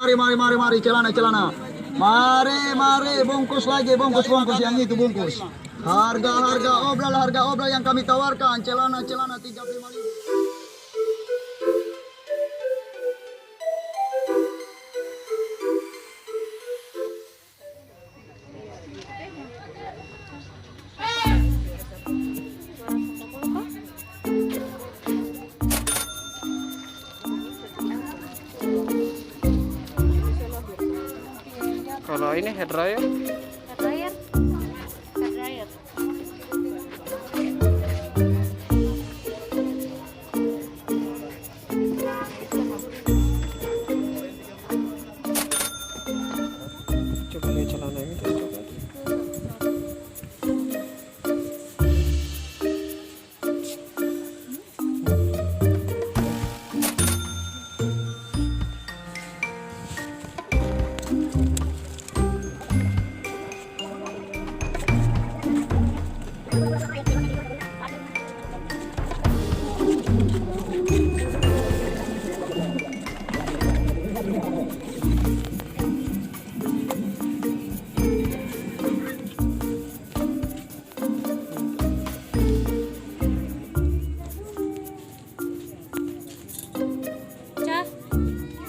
Mari celana. Mari bungkus lagi, bungkus yang itu bungkus. Harga obral yang kami tawarkan celana 35.000. Kalau ini hair dryer? Hair dryer. Coba lihat celana ini coba.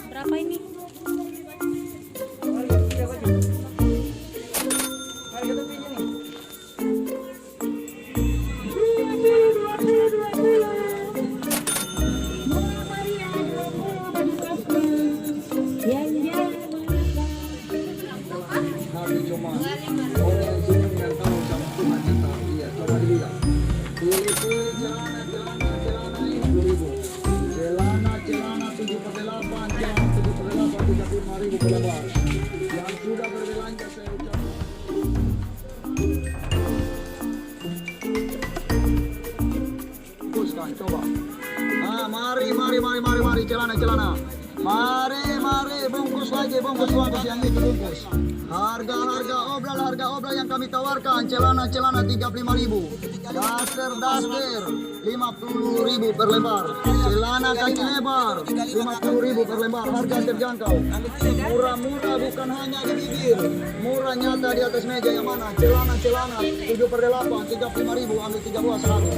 Berapa ini? Celana 7/8, celana 7/8, 35.000 per lembar. Yang sudah berbelanja saya ucapkan. Bungkuskan, coba. Mari celana. Mari bungkus lagi, bungkus yang itu bungkus. Harga obral yang kami tawarkan celana 35.000. Daster 50.000 per lembar. Celana kaki lebar 50.000 per lembar. Harga terjangkau. Murah bukan hanya di bibir. Murah nyata di atas meja. Yang mana? Celana 7/8, 35.000, ambil 3 buah 100.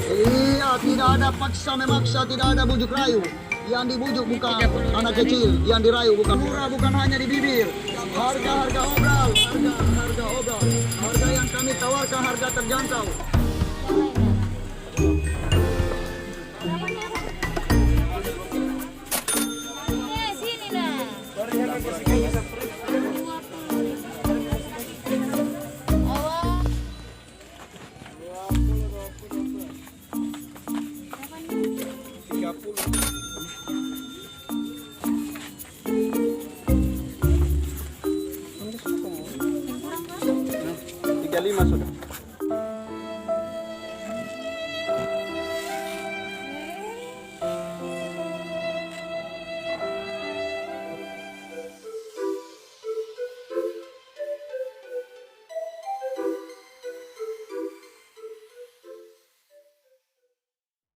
Iya, tidak ada paksa memaksa, tidak ada bujuk rayu. Yang dibujuk bukan anak kecil, yang dirayu bukan. Murah bukan hanya di bibir. Harga obral, harga yang kami tawarkan harga terjangkau. Sini dah. Lima sudah.